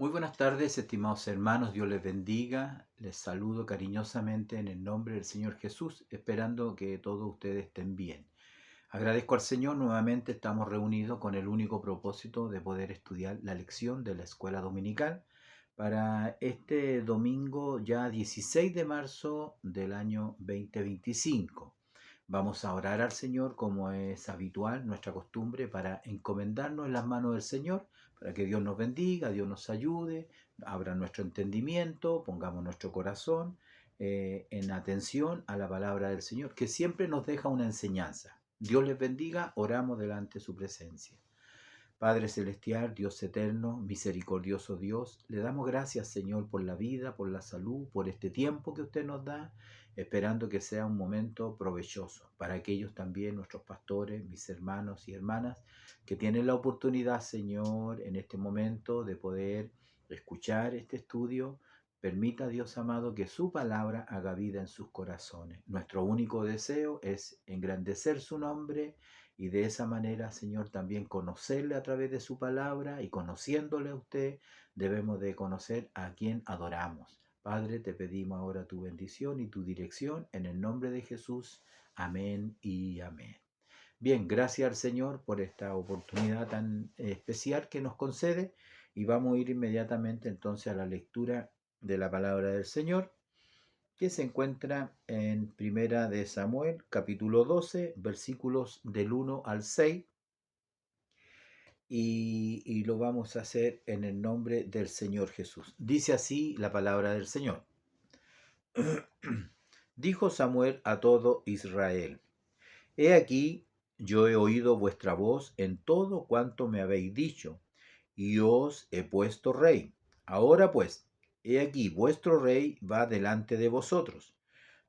Muy buenas tardes, estimados hermanos, Dios les bendiga. Les saludo cariñosamente en el nombre del Señor Jesús, esperando que todos ustedes estén bien. Agradezco al Señor, nuevamente estamos reunidos con el único propósito de poder estudiar la lección de la escuela dominical para este domingo ya 16 de marzo del año 2025. Vamos a orar al Señor como es habitual, nuestra costumbre, para encomendarnos en las manos del Señor, para que Dios nos bendiga, Dios nos ayude, abra nuestro entendimiento, pongamos nuestro corazón en atención a la palabra del Señor, que siempre nos deja una enseñanza. Dios les bendiga, oramos delante de su presencia. Padre Celestial, Dios eterno, misericordioso Dios, le damos gracias, Señor, por la vida, por la salud, por este tiempo que usted nos da, esperando que sea un momento provechoso para aquellos también, nuestros pastores, mis hermanos y hermanas, que tienen la oportunidad, Señor, en este momento de poder escuchar este estudio. Permita, Dios amado, que su palabra haga vida en sus corazones. Nuestro único deseo es engrandecer su nombre y de esa manera, Señor, también conocerle a través de su palabra, y conociéndole a usted, debemos de conocer a quien adoramos. Padre, te pedimos ahora tu bendición y tu dirección en el nombre de Jesús. Amén y amén. Bien, gracias al Señor por esta oportunidad tan especial que nos concede, y vamos a ir inmediatamente entonces a la lectura de la palabra del Señor, que se encuentra en Primera de Samuel, capítulo 12, versículos del 1 al 6, y lo vamos a hacer en el nombre del Señor Jesús. Dice así la palabra del Señor. Dijo Samuel a todo Israel: He aquí, yo he oído vuestra voz en todo cuanto me habéis dicho, y os he puesto rey. Ahora pues, he aquí, vuestro rey va delante de vosotros.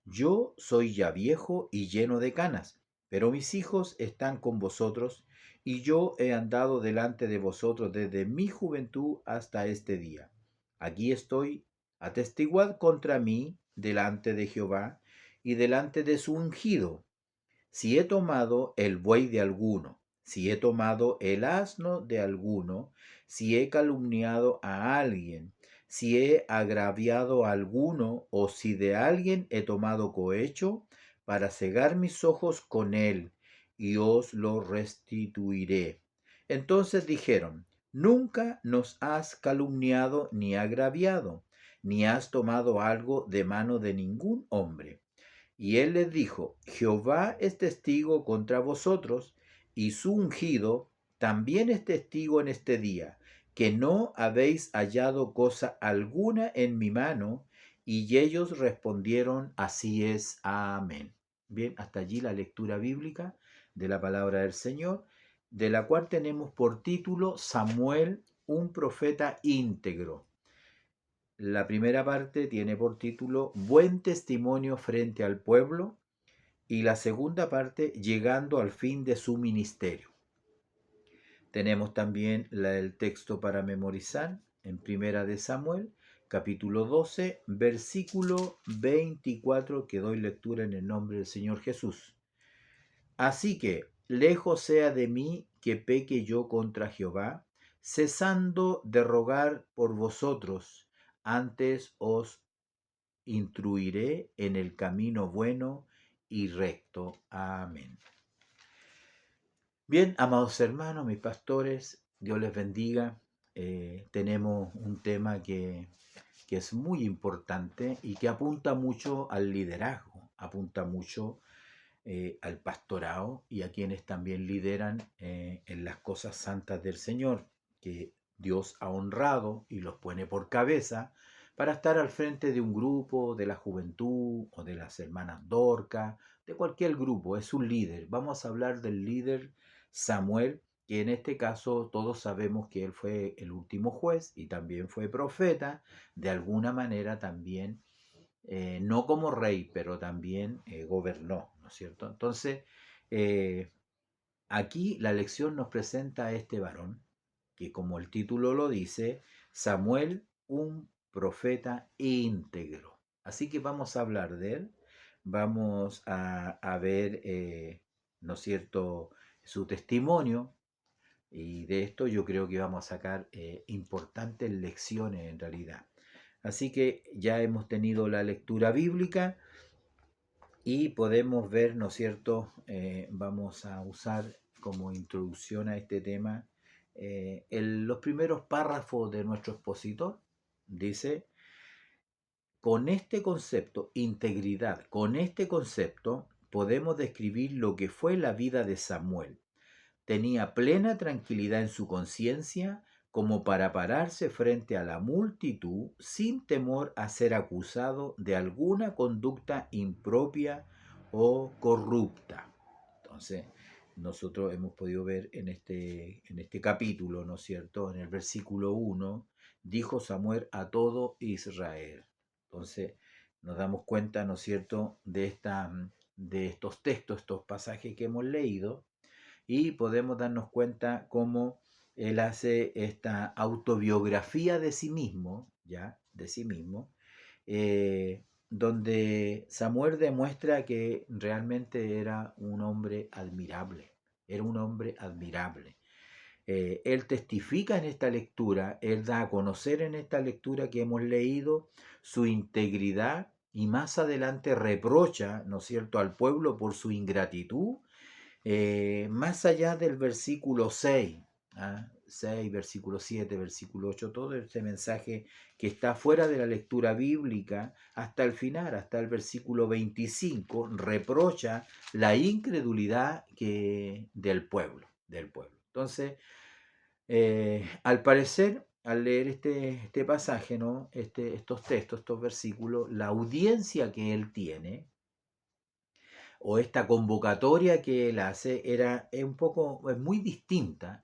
Yo soy ya viejo y lleno de canas, pero mis hijos están con vosotros, y yo he andado delante de vosotros desde mi juventud hasta este día. Aquí estoy, atestiguad contra mí delante de Jehová y delante de su ungido, si he tomado el buey de alguno, si he tomado el asno de alguno, si he calumniado a alguien, si he agraviado a alguno, o si de alguien he tomado cohecho, para cegar mis ojos con él, y os lo restituiré. Entonces dijeron: Nunca nos has calumniado ni agraviado, ni has tomado algo de mano de ningún hombre. Y él les dijo: Jehová es testigo contra vosotros, y su ungido también es testigo en este día, que no habéis hallado cosa alguna en mi mano. Y ellos respondieron: Así es, amén. Bien, hasta allí la lectura bíblica de la palabra del Señor, de la cual tenemos por título Samuel, un profeta íntegro. La primera parte tiene por título Buen testimonio frente al pueblo, y la segunda parte Llegando al fin de su ministerio. Tenemos también el texto para memorizar en Primera de Samuel, capítulo 12, versículo 24, que doy lectura en el nombre del Señor Jesús. Así que, lejos sea de mí que peque yo contra Jehová, cesando de rogar por vosotros, antes os instruiré en el camino bueno y recto. Amén. Bien, amados hermanos, mis pastores, Dios les bendiga. Tenemos un tema que es muy importante y que apunta mucho al liderazgo, apunta mucho al pastorado y a quienes también lideran en las cosas santas del Señor, que Dios ha honrado y los pone por cabeza para estar al frente de un grupo, de la juventud o de las hermanas Dorcas, de cualquier grupo. Es un líder. Vamos a hablar del líder Samuel, que en este caso todos sabemos que él fue el último juez y también fue profeta. De alguna manera también no como rey, pero también gobernó, ¿no es cierto? Entonces, eh, aquí la lección nos presenta a este varón, que como el título lo dice, Samuel, un profeta íntegro. Así que vamos a hablar de él, vamos a ver, ¿no es cierto?, su testimonio, Y de esto yo creo que vamos a sacar importantes lecciones en realidad. Así que ya hemos tenido la lectura bíblica y podemos ver, ¿no es cierto? Vamos a usar como introducción a este tema los primeros párrafos de nuestro expositor. Dice, con este concepto, integridad, con este concepto podemos describir lo que fue la vida de Samuel. Tenía plena tranquilidad en su conciencia como para pararse frente a la multitud sin temor a ser acusado de alguna conducta impropia o corrupta. Entonces, nosotros hemos podido ver en este capítulo, ¿no es cierto? En el versículo 1, dijo Samuel a todo Israel. Entonces, nos damos cuenta, ¿no es cierto?, de estos textos, estos pasajes que hemos leído, y podemos darnos cuenta cómo él hace esta autobiografía de sí mismo, ¿ya? De sí mismo, donde Samuel demuestra que realmente era un hombre admirable, era un hombre admirable. Él testifica en esta lectura, él da a conocer en esta lectura que hemos leído su integridad y más adelante reprocha, ¿no es cierto?, al pueblo por su ingratitud, más allá del versículo 6, ¿ah? 6, versículo 7, versículo 8, todo este mensaje que está fuera de la lectura bíblica, hasta el final, hasta el versículo 25, reprocha la incredulidad del pueblo, del pueblo. Entonces, al parecer, al leer este pasaje, ¿no? Estos textos, estos versículos, la audiencia que él tiene, o esta convocatoria que él hace es muy distinta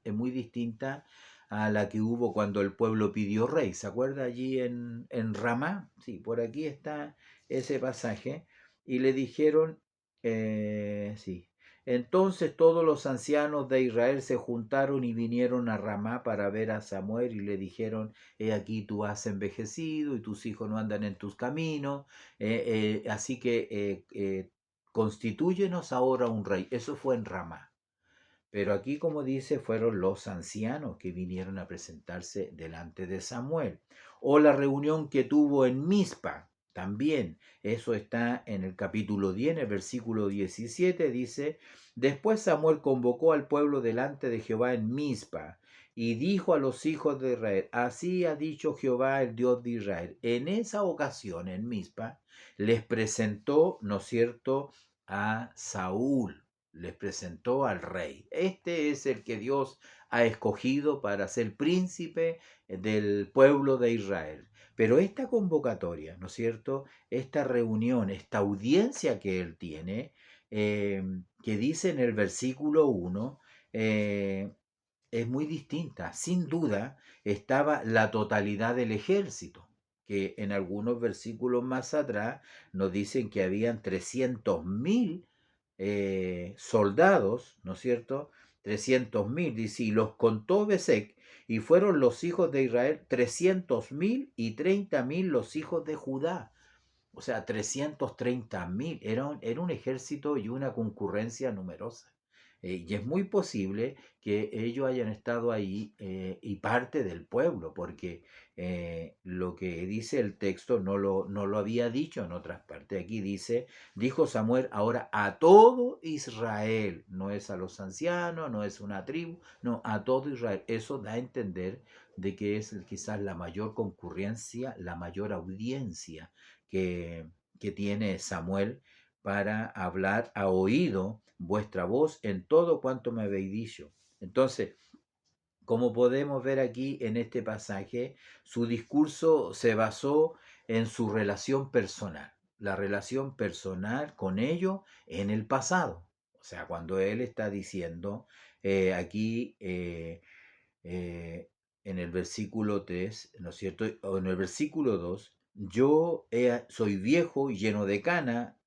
a la que hubo cuando el pueblo pidió rey. ¿Se acuerda allí en Ramá? Sí, por aquí está ese pasaje. Y le dijeron, sí, entonces todos los ancianos de Israel se juntaron y vinieron a Ramá para ver a Samuel y le dijeron, he aquí tú has envejecido y tus hijos no andan en tus caminos, así que constitúyenos ahora un rey. Eso fue en Ramá. Pero aquí, como dice, fueron los ancianos que vinieron a presentarse delante de Samuel. O la reunión que tuvo en Mizpa, también. Eso está en el capítulo 10, en el versículo 17, dice, después Samuel convocó al pueblo delante de Jehová en Mizpa y dijo a los hijos de Israel, así ha dicho Jehová, el Dios de Israel. En esa ocasión, en Mizpa, les presentó, ¿no es cierto?, a Saúl, les presentó al rey. Este es el que Dios ha escogido para ser príncipe del pueblo de Israel. Pero esta convocatoria, ¿no es cierto?, esta reunión, esta audiencia que él tiene, que dice en el versículo 1, es muy distinta. Sin duda estaba la totalidad del ejército, que en algunos versículos más atrás nos dicen que habían 300.000 soldados, ¿no es cierto? 300.000, dice, y los contó Besec, y fueron los hijos de Israel 300.000 y 30.000 los hijos de Judá. O sea, 330.000, era un ejército y una concurrencia numerosa. Y es muy posible que ellos hayan estado ahí y parte del pueblo, porque lo que dice el texto no lo había dicho en otras partes. Aquí dice, dijo Samuel ahora a todo Israel, no es a los ancianos, no es una tribu, no, a todo Israel. Eso da a entender de que es quizás la mayor concurrencia, la mayor audiencia que, que tiene Samuel para hablar a oído vuestra voz en todo cuanto me habéis dicho. Entonces, como podemos ver aquí en este pasaje, su discurso se basó en su relación personal, la relación personal con ellos en el pasado. O sea, cuando él está diciendo aquí en el versículo 3, ¿no es cierto? O en el versículo 2, soy viejo y lleno de cana,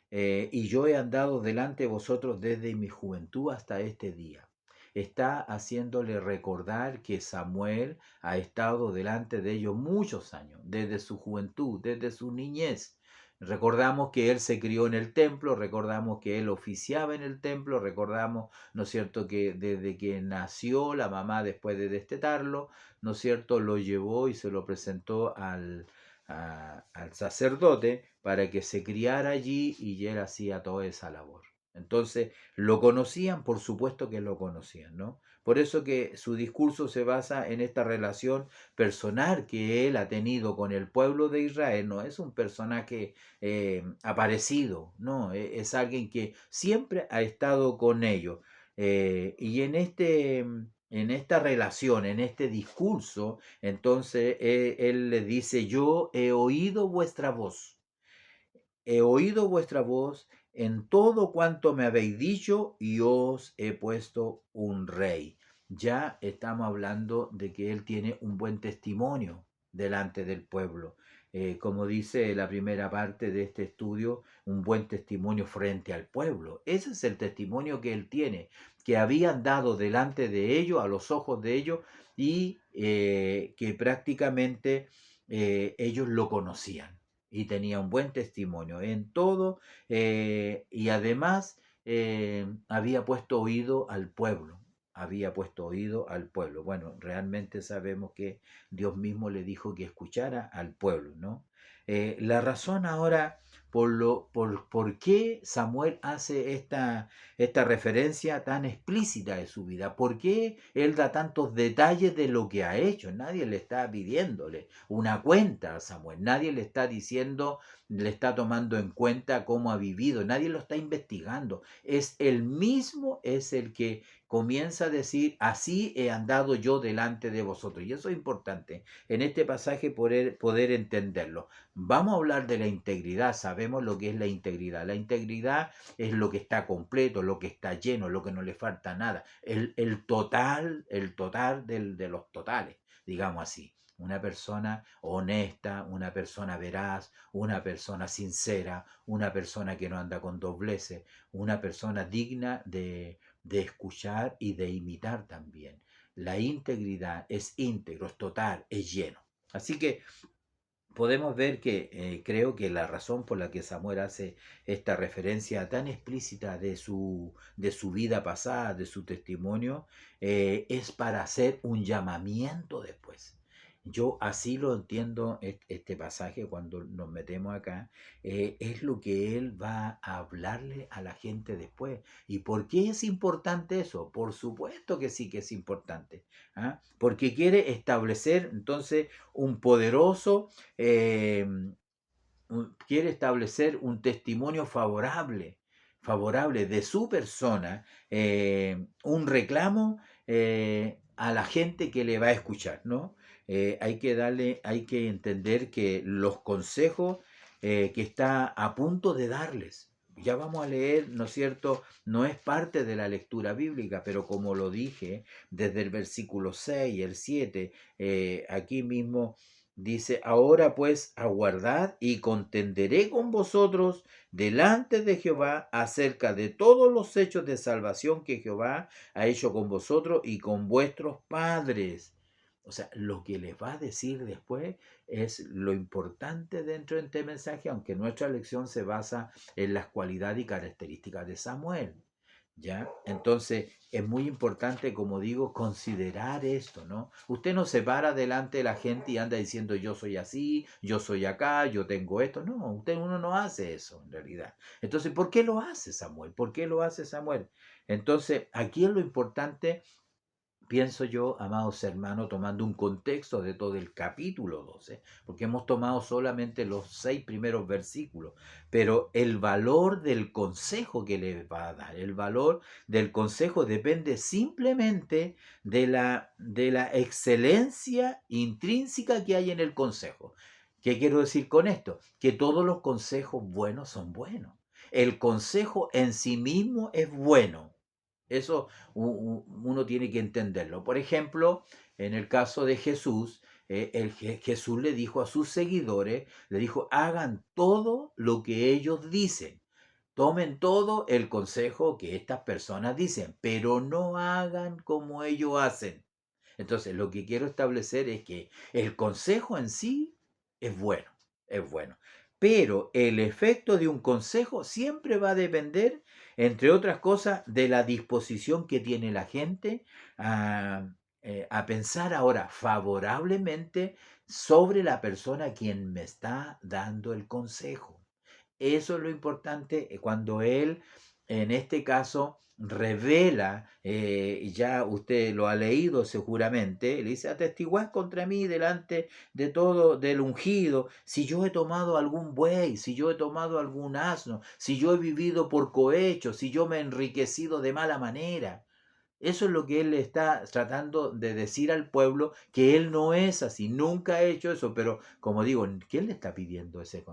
y yo he andado delante de vosotros desde mi juventud hasta este día. Está haciéndole recordar que Samuel ha estado delante de ellos muchos años, desde su juventud, desde su niñez. Recordamos que él se crió en el templo, recordamos que él oficiaba en el templo, recordamos, ¿no es cierto?, que desde que nació la mamá después de destetarlo, ¿no es cierto?, lo llevó y se lo presentó al sacerdote para que se criara allí y él hacía toda esa labor. Entonces, lo conocían, por supuesto que lo conocían, ¿no? Por eso que su discurso se basa en esta relación personal que él ha tenido con el pueblo de Israel. No es un personaje aparecido, no, es alguien que siempre ha estado con ellos. Y en esta relación, en este discurso, entonces él le dice, yo he oído vuestra voz, he oído vuestra voz en todo cuanto me habéis dicho y os he puesto un rey. Ya estamos hablando de que él tiene un buen testimonio delante del pueblo. Como dice la primera parte de este estudio, un buen testimonio frente al pueblo. Ese es el testimonio que él tiene, que habían dado delante de ellos, a los ojos de ellos, y que prácticamente ellos lo conocían y tenía un buen testimonio en todo, y además había puesto oído al pueblo, había puesto oído al pueblo. Bueno, realmente sabemos que Dios mismo le dijo que escuchara al pueblo, ¿no? La razón ahora por qué Samuel hace esta referencia tan explícita de su vida, por qué él da tantos detalles de lo que ha hecho. Nadie le está pidiéndole una cuenta a Samuel, nadie le está diciendo, le está tomando en cuenta cómo ha vivido, nadie lo está investigando. Es el mismo, es el que comienza a decir, así he andado yo delante de vosotros. Y eso es importante en este pasaje poder entenderlo. Vamos a hablar de la integridad, sabemos lo que es la integridad. La integridad es lo que está completo, lo que está lleno, lo que no le falta nada. El total de los totales, digamos así. Una persona honesta, una persona veraz, una persona sincera, una persona que no anda con dobleces, una persona digna de escuchar y de imitar también. La integridad es íntegro, es total, es lleno. Así que podemos ver que creo que la razón por la que Samuel hace esta referencia tan explícita de su vida pasada, de su testimonio, es para hacer un llamamiento después. Yo así lo entiendo este pasaje cuando nos metemos acá, es lo que él va a hablarle a la gente después. ¿Y por qué es importante eso? Por supuesto que sí que es importante, ¿ah? Porque quiere establecer entonces un poderoso eh, quiere establecer un testimonio favorable de su persona, un reclamo a la gente que le va a escuchar, ¿no? Hay que entender que los consejos que está a punto de darles, ya vamos a leer, ¿no es cierto? No es parte de la lectura bíblica, pero como lo dije, desde el versículo 6, el 7, aquí mismo dice, ahora pues aguardad y contenderé con vosotros delante de Jehová acerca de todos los hechos de salvación que Jehová ha hecho con vosotros y con vuestros padres. O sea, lo que les va a decir después es lo importante dentro de este mensaje, aunque nuestra lección se basa en las cualidades y características de Samuel. ¿Ya? Entonces es muy importante, como digo, considerar esto, ¿no? Usted no se para delante de la gente y anda diciendo yo soy así, yo soy acá, yo tengo esto. No, uno no hace eso en realidad. Entonces, ¿por qué lo hace Samuel? ¿Por qué lo hace Samuel? Entonces, aquí es lo importante, pienso yo, amados hermanos, tomando un contexto de todo el capítulo 12, porque hemos tomado solamente los 6 primeros versículos, pero el valor del consejo que le va a dar, el valor del consejo depende simplemente de la excelencia intrínseca que hay en el consejo. ¿Qué quiero decir con esto? Que todos los consejos buenos son buenos. El consejo en sí mismo es bueno. Eso uno tiene que entenderlo. Por ejemplo, en el caso de Jesús, Jesús le dijo a sus seguidores, le dijo, hagan todo lo que ellos dicen. Tomen todo el consejo que estas personas dicen, pero no hagan como ellos hacen. Entonces, lo que quiero establecer es que el consejo en sí es bueno, es bueno. pero el efecto de un consejo siempre va a depender, entre otras cosas, de la disposición que tiene la gente a, a pensar ahora favorablemente sobre la persona a quien me está dando el consejo. Eso es lo importante cuando él, en este caso, revela, ya usted lo ha leído seguramente, le dice, atestiguad contra mí delante de todo del ungido, si yo he tomado algún buey, si yo he tomado algún asno, si yo he vivido por cohecho, si yo me he enriquecido de mala manera. Eso es lo que él está tratando de decir al pueblo, que él no es así, nunca ha hecho eso, pero como digo, ¿quién le está pidiendo ese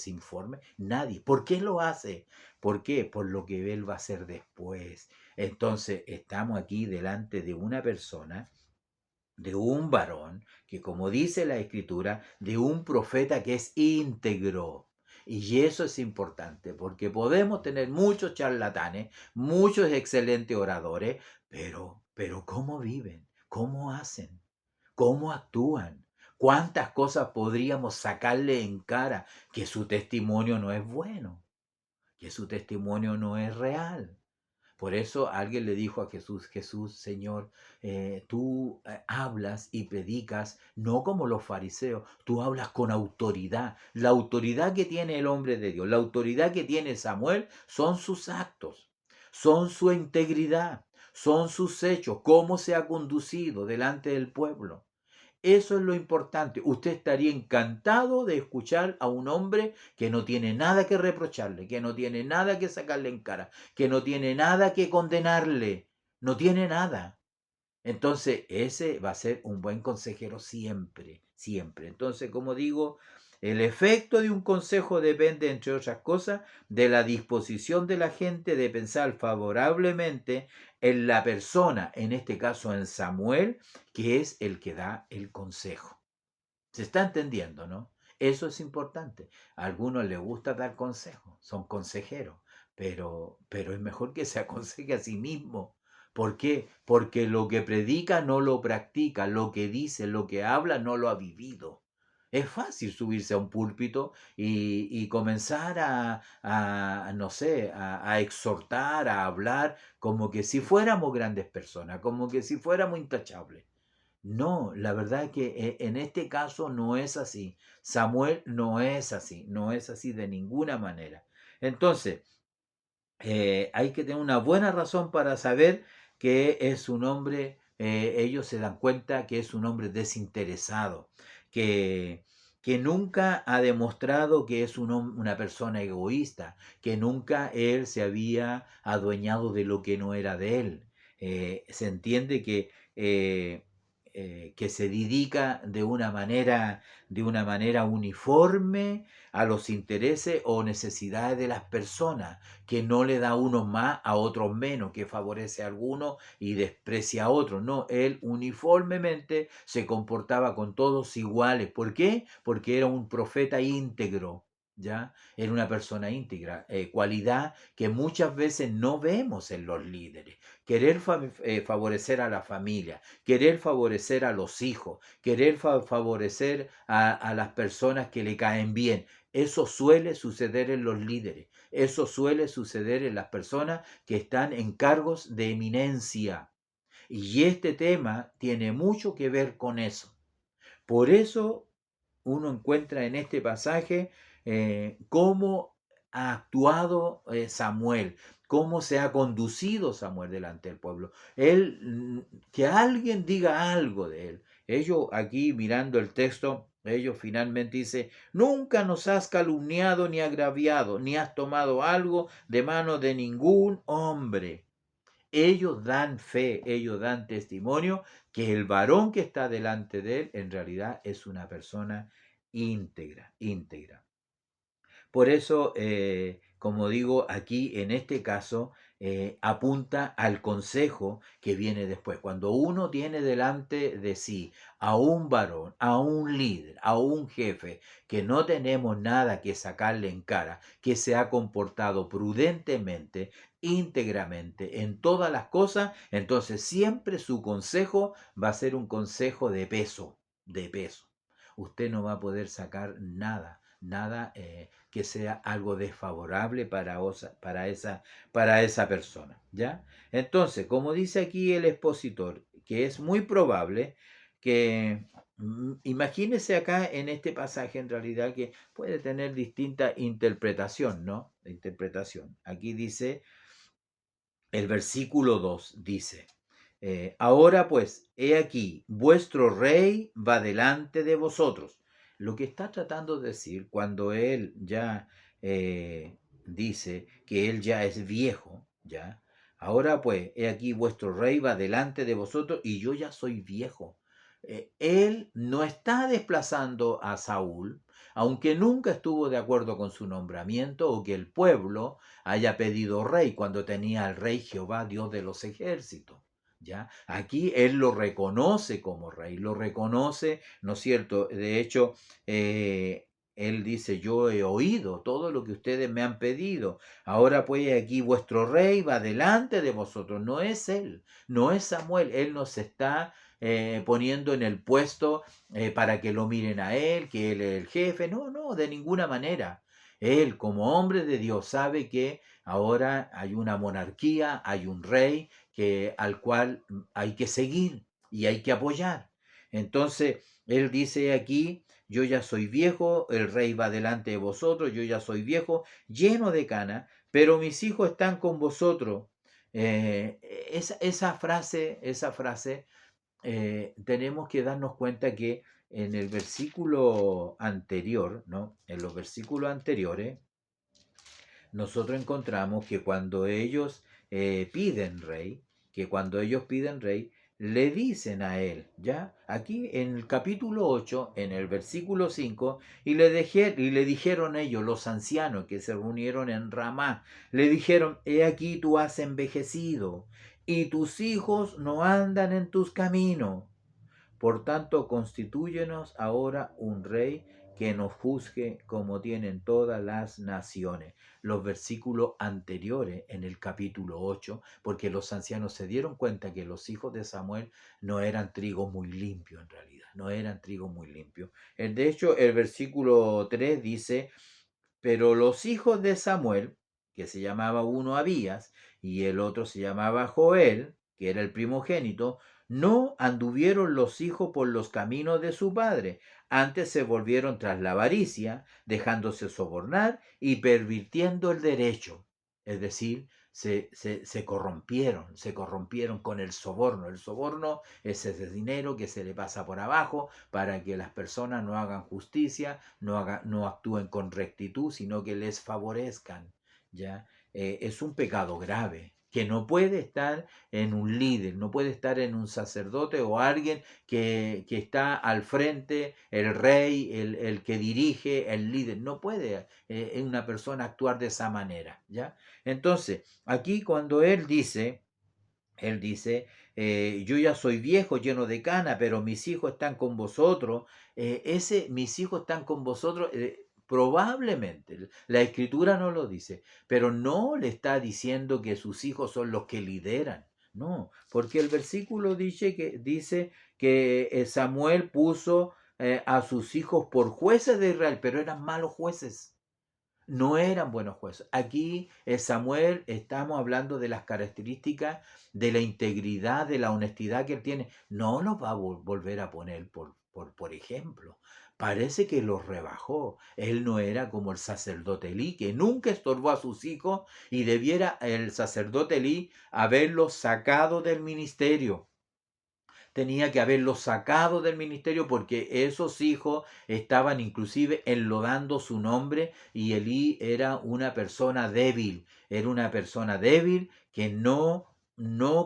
informe? Nadie. ¿Por qué lo hace? ¿Por qué? Por lo que él va a hacer después. Entonces, estamos aquí delante de una persona, de un varón, que como dice la escritura, de un profeta que es íntegro. Y eso es importante, porque podemos tener muchos charlatanes, muchos excelentes oradores, pero ¿cómo viven? ¿Cómo hacen? ¿Cómo actúan? ¿Cuántas cosas podríamos sacarle en cara que su testimonio no es bueno, que su testimonio no es real? Por eso alguien le dijo a Jesús, Jesús, Señor, tú hablas y predicas no como los fariseos, tú hablas con autoridad. La autoridad que tiene el hombre de Dios, la autoridad que tiene Samuel son sus actos, son su integridad, son sus hechos, cómo se ha conducido delante del pueblo. Eso es lo importante. Usted estaría encantado de escuchar a un hombre que no tiene nada que reprocharle, que no tiene nada que sacarle en cara, que no tiene nada que condenarle, no tiene nada. Entonces, ese va a ser un buen consejero siempre, siempre. Entonces, como digo, el efecto de un consejo depende, entre otras cosas, de la disposición de la gente de pensar favorablemente en la persona, en este caso en Samuel, que es el que da el consejo. Se está entendiendo, ¿no? Eso es importante. A algunos les gusta dar consejos, son consejeros, pero es mejor que se aconseje a sí mismo. ¿Por qué? Porque lo que predica no lo practica, lo que dice, lo que habla no lo ha vivido. Es fácil subirse a un púlpito y comenzar no sé, a exhortar, a hablar, como que si fuéramos grandes personas, como que si fuéramos intachables. No, la verdad es que en este caso no es así. Samuel no es así, no es así de ninguna manera. Entonces, hay que tener una buena razón para saber que es un hombre, ellos se dan cuenta que es un hombre desinteresado, que, que nunca ha demostrado que es una persona egoísta, que nunca él se había adueñado de lo que no era de él. Se entiende que se dedica de una manera uniforme a los intereses o necesidades de las personas, que no le da a unos más, a otros menos, que favorece a algunos y desprecia a otros. No, él uniformemente se comportaba con todos iguales. ¿Por qué? Porque era un profeta íntegro. ¿Ya? Era una persona íntegra, cualidad que muchas veces no vemos en los líderes. Querer favorecer a la familia, querer favorecer a los hijos, querer favorecer a las personas que le caen bien. Eso suele suceder en los líderes. Eso suele suceder en las personas que están en cargos de eminencia. Y este tema tiene mucho que ver con eso. Por eso uno encuentra en este pasaje cómo ha actuado Samuel, cómo se ha conducido Samuel delante del pueblo. Él, que alguien diga algo de él. Ellos aquí mirando el texto, ellos finalmente dicen, nunca nos has calumniado ni agraviado, ni has tomado algo de mano de ningún hombre. Ellos dan fe, ellos dan testimonio que el varón que está delante de él en realidad es una persona íntegra, íntegra. Por eso, como digo, aquí en este caso apunta al consejo que viene después. Cuando uno tiene delante de sí a un varón, a un líder, a un jefe, que no tenemos nada que sacarle en cara, que se ha comportado prudentemente, íntegramente en todas las cosas, entonces siempre su consejo va a ser un consejo de peso, de peso. Usted no va a poder sacar nada nada que sea algo desfavorable para esa persona, ¿ya? Entonces, como dice aquí el expositor, que es muy probable que, imagínese acá en este pasaje en realidad que puede tener distinta interpretación, ¿no? Interpretación. Aquí dice, el versículo 2 dice, ahora pues, he aquí, vuestro rey va delante de vosotros. Lo que está tratando de decir cuando él ya dice que él ya es viejo, ya, ahora pues, he aquí, vuestro rey va delante de vosotros y yo ya soy viejo. Él no está desplazando a Saúl, aunque nunca estuvo de acuerdo con su nombramiento o que el pueblo haya pedido rey cuando tenía al rey Jehová, Dios de los ejércitos. ¿Ya? Aquí él lo reconoce como rey, lo reconoce, ¿no es cierto? De hecho, él dice, yo he oído todo lo que ustedes me han pedido. Ahora pues aquí vuestro rey va delante de vosotros. No es él, no es Samuel. Él nos está poniendo en el puesto para que lo miren a él, que él es el jefe. No, no, de ninguna manera. Él, como hombre de Dios, sabe que ahora hay una monarquía, hay un rey al cual hay que seguir y hay que apoyar. Entonces, él dice aquí, yo ya soy viejo, el rey va delante de vosotros, yo ya soy viejo, lleno de cana, pero mis hijos están con vosotros. Esa frase tenemos que darnos cuenta que en el versículo anterior, ¿no? En los versículos anteriores, nosotros encontramos que cuando ellos piden rey, le dicen a él, ¿ya? Aquí en el capítulo 8 en el versículo 5 y le dijeron ellos, los ancianos que se reunieron en Ramá, le dijeron, he aquí tú has envejecido y tus hijos no andan en tus caminos. Por tanto, constitúyenos ahora un rey que nos juzgue como tienen todas las naciones. Los versículos anteriores en el capítulo 8, porque los ancianos se dieron cuenta que los hijos de Samuel no eran trigo muy limpio en realidad, no eran trigo muy limpio. De hecho, el versículo 3 dice, pero los hijos de Samuel, que se llamaba uno Abías y el otro se llamaba Joel, que era el primogénito, no anduvieron los hijos por los caminos de su padre, antes se volvieron tras la avaricia, dejándose sobornar y pervirtiendo el derecho. Es decir, se corrompieron con el soborno. El soborno es ese dinero que se le pasa por abajo para que las personas no hagan justicia, no actúen con rectitud, sino que les favorezcan. ¿Ya? Es un pecado grave que no puede estar en un líder, no puede estar en un sacerdote o alguien que está al frente, el rey, el que dirige, el líder. No puede una persona actuar de esa manera. ¿Ya? Entonces, aquí cuando él dice, yo ya soy viejo, lleno de cana, pero mis hijos están con vosotros. Mis hijos están con vosotros, probablemente, la escritura no lo dice, pero no le está diciendo que sus hijos son los que lideran. No, porque el versículo dice que Samuel puso a sus hijos por jueces de Israel, pero eran malos jueces. No eran buenos jueces. Aquí Samuel, estamos hablando de las características de la integridad, de la honestidad que él tiene. No los va a volver a poner por ejemplo. Parece que los rebajó. Él no era como el sacerdote Elí, que nunca estorbó a sus hijos y debiera el sacerdote Elí haberlos sacado del ministerio. Tenía que haberlos sacado del ministerio porque esos hijos estaban inclusive enlodando su nombre y Elí era una persona débil, que no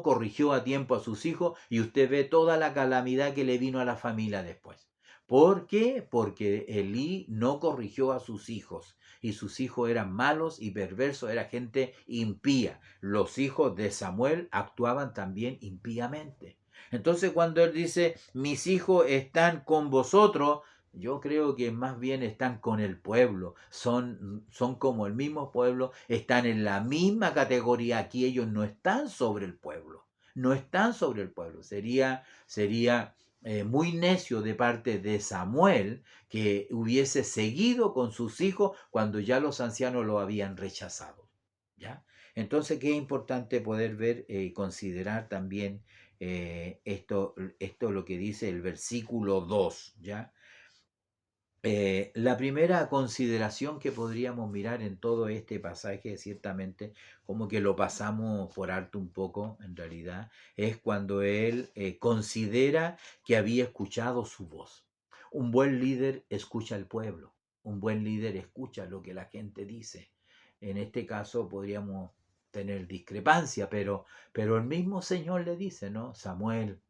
corrigió a tiempo a sus hijos y usted ve toda la calamidad que le vino a la familia después. ¿Por qué? Porque Elí no corrigió a sus hijos y sus hijos eran malos y perversos, era gente impía. Los hijos de Samuel actuaban también impíamente. Entonces cuando él dice, mis hijos están con vosotros, yo creo que más bien están con el pueblo, son como el mismo pueblo, están en la misma categoría, aquí ellos no están sobre el pueblo, no están sobre el pueblo, sería muy necio de parte de Samuel que hubiese seguido con sus hijos cuando ya los ancianos lo habían rechazado. ¿Ya? Entonces, qué importante poder ver y considerar también esto lo que dice el versículo 2, ¿ya? La primera consideración que podríamos mirar en todo este pasaje, ciertamente, como que lo pasamos por alto un poco, en realidad, es cuando él considera que había escuchado su voz. Un buen líder escucha al pueblo, un buen líder escucha lo que la gente dice. En este caso podríamos tener discrepancia, pero el mismo Señor le dice, ¿no? Samuel,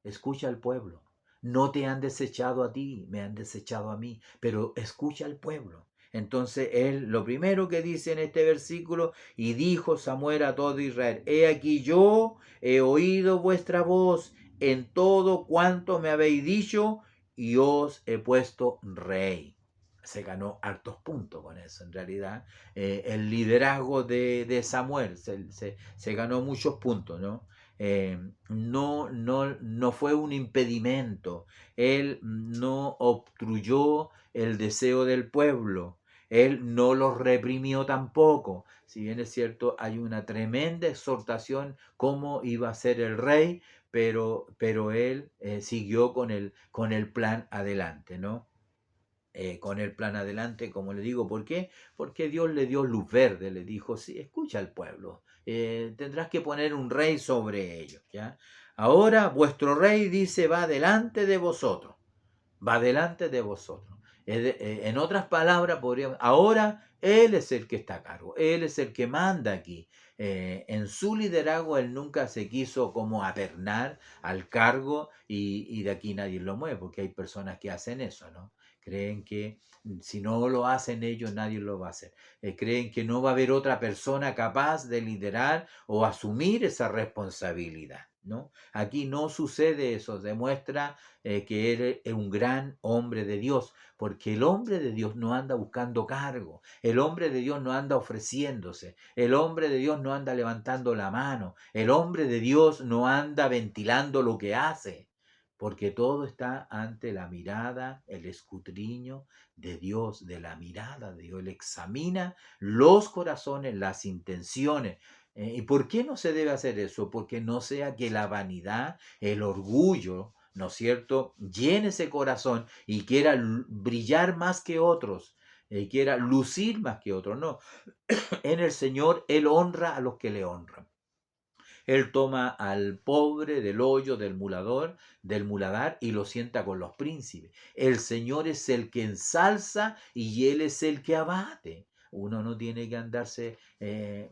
escucha al pueblo. No te han desechado a ti, me han desechado a mí, pero escucha al pueblo. Entonces él lo primero que dice en este versículo, y dijo Samuel a todo Israel, he aquí yo he oído vuestra voz en todo cuanto me habéis dicho y os he puesto rey. Se ganó hartos puntos con eso, en realidad. El liderazgo de Samuel se ganó muchos puntos, ¿no? No fue un impedimento, él no obstruyó el deseo del pueblo, él no los reprimió tampoco. Si bien es cierto, hay una tremenda exhortación cómo iba a ser el rey, pero él siguió con el plan adelante, ¿no? Con el plan adelante, como le digo, ¿por qué? Porque Dios le dio luz verde, le dijo, sí, escucha al pueblo, tendrás que poner un rey sobre ellos, ¿ya? Ahora vuestro rey dice, va delante de vosotros. En otras palabras, podríamos, ahora Él es el que está a cargo, Él es el que manda aquí. En su liderazgo Él nunca se quiso como apernar al cargo y de aquí nadie lo mueve, porque hay personas que hacen eso, ¿no? Creen que si no lo hacen ellos, nadie lo va a hacer. Creen que no va a haber otra persona capaz de liderar o asumir esa responsabilidad, ¿no? Aquí no sucede eso, demuestra que él es un gran hombre de Dios, porque el hombre de Dios no anda buscando cargo, el hombre de Dios no anda ofreciéndose, el hombre de Dios no anda levantando la mano, el hombre de Dios no anda ventilando lo que hace, porque todo está ante la mirada, el escudriño de Dios, de la mirada de Dios. Él examina los corazones, las intenciones. ¿Y por qué no se debe hacer eso? Porque no sea que la vanidad, el orgullo, ¿no es cierto?, llene ese corazón y quiera brillar más que otros, quiera lucir más que otros. No, en el Señor Él honra a los que le honran. Él toma al pobre del hoyo del muladar y lo sienta con los príncipes. El Señor es el que ensalza y Él es el que abate. Uno no tiene que andarse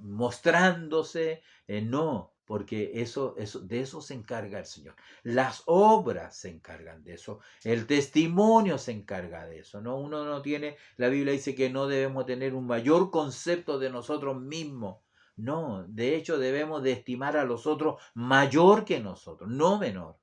mostrándose, no, porque de eso se encarga el Señor. Las obras se encargan de eso, el testimonio se encarga de eso, ¿no? Uno no tiene, la Biblia dice que no debemos tener un mayor concepto de nosotros mismos. No, de hecho debemos de estimar a los otros mayor que nosotros, no menor.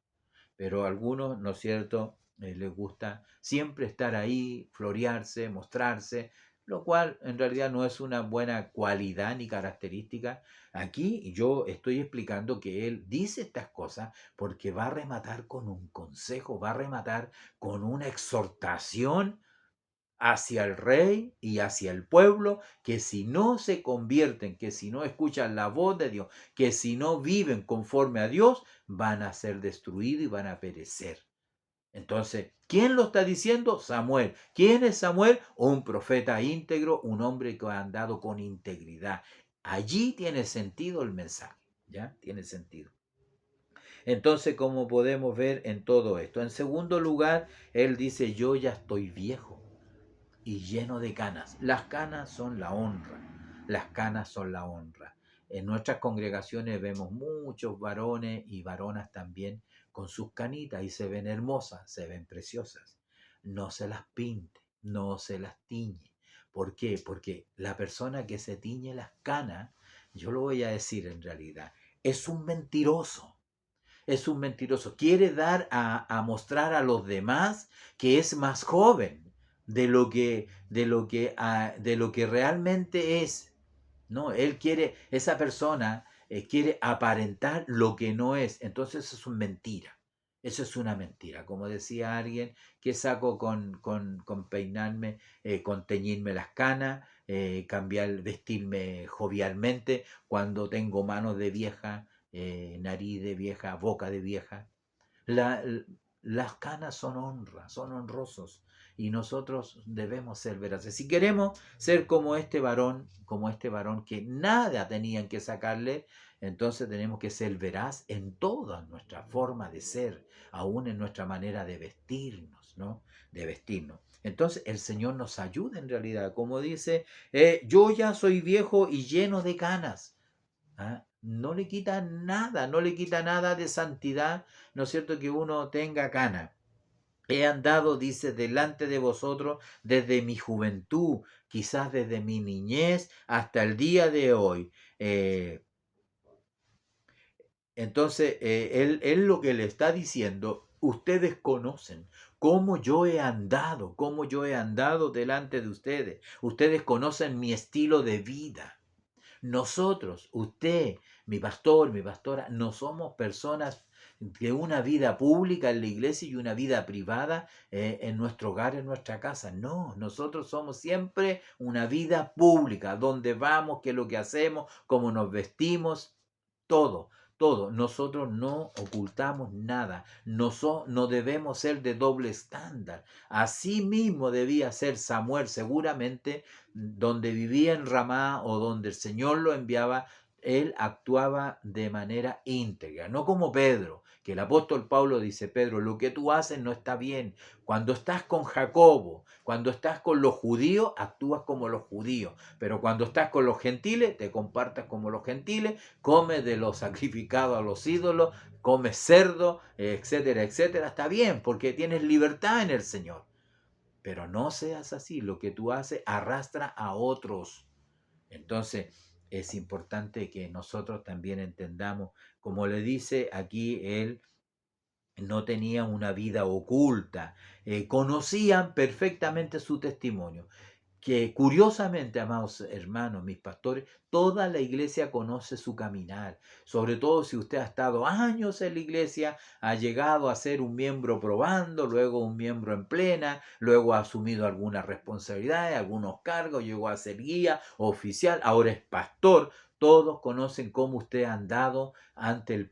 Pero a algunos, ¿no es cierto?, les gusta siempre estar ahí, florearse, mostrarse, lo cual en realidad no es una buena cualidad ni característica. Aquí yo estoy explicando que él dice estas cosas porque va a rematar con un consejo, va a rematar con una exhortación hacia el rey y hacia el pueblo, que si no se convierten, que si no escuchan la voz de Dios, que si no viven conforme a Dios, van a ser destruidos y van a perecer. Entonces, ¿quién lo está diciendo? Samuel. ¿Quién es Samuel? Un profeta íntegro, un hombre que ha andado con integridad. Allí tiene sentido el mensaje, ¿ya? Tiene sentido. Entonces, como podemos ver en todo esto. En segundo lugar, él dice, yo ya estoy viejo y lleno de canas. Las canas son la honra. Las canas son la honra. En nuestras congregaciones vemos muchos varones y varonas también con sus canitas y se ven hermosas, se ven preciosas. No se las pinte, no se las tiñe. ¿Por qué? Porque la persona que se tiñe las canas, yo lo voy a decir en realidad, es un mentiroso. Es un mentiroso. Quiere dar a mostrar a los demás que es más joven de lo que realmente es. No, él quiere, esa persona quiere aparentar lo que no es. Entonces eso es mentira. Eso es una mentira. Como decía alguien, ¿qué saco con peinarme, con teñirme las canas, cambiar, vestirme jovialmente cuando tengo manos de vieja, nariz de vieja, boca de vieja? La- l- las canas son honra, son honrosos y nosotros debemos ser veraces. Si queremos ser como este varón que nada tenían que sacarle, entonces tenemos que ser veraz en toda nuestra forma de ser, aún en nuestra manera de vestirnos, ¿no? De vestirnos. Entonces el Señor nos ayuda en realidad, como dice, yo ya soy viejo y lleno de canas. ¿Ah? No le quita nada, no le quita nada de santidad, ¿no es cierto? Que uno tenga cana. He andado, dice, delante de vosotros desde mi juventud, quizás desde mi niñez hasta el día de hoy. Eh, entonces, él lo que le está diciendo, ustedes conocen cómo yo he andado delante de ustedes. Ustedes conocen mi estilo de vida. Nosotros, usted, mi pastor, mi pastora, no somos personas de una vida pública en la iglesia y una vida privada en nuestro hogar, en nuestra casa. No, nosotros somos siempre una vida pública, donde vamos, qué es lo que hacemos, cómo nos vestimos, todo. Todo, nosotros no ocultamos nada, no debemos ser de doble estándar. Así mismo debía ser Samuel, seguramente donde vivía en Ramá o donde el Señor lo enviaba, él actuaba de manera íntegra, no como Pedro, que el apóstol Pablo dice, Pedro, lo que tú haces no está bien. Cuando estás con Jacobo, cuando estás con los judíos, actúas como los judíos, pero cuando estás con los gentiles, te compartas como los gentiles, comes de lo sacrificado a los ídolos, comes cerdo, etcétera, etcétera. Está bien, porque tienes libertad en el Señor. Pero no seas así, lo que tú haces arrastra a otros. Entonces es importante que nosotros también entendamos, como le dice aquí, él no tenía una vida oculta, conocían perfectamente su testimonio que curiosamente, amados hermanos, mis pastores, toda la iglesia conoce su caminar. Sobre todo si usted ha estado años en la iglesia, ha llegado a ser un miembro probando, luego un miembro en plena, luego ha asumido algunas responsabilidades, algunos cargos, llegó a ser guía, oficial, ahora es pastor. Todos conocen cómo usted ha andado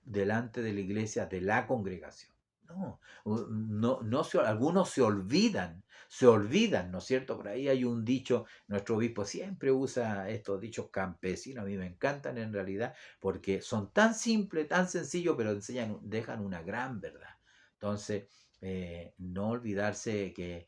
delante de la iglesia, de la congregación. No, algunos se olvidan, ¿no es cierto? Por ahí hay un dicho, nuestro obispo siempre usa estos dichos campesinos, a mí me encantan en realidad, porque son tan simples, tan sencillos, pero dejan una gran verdad. Entonces, no olvidarse que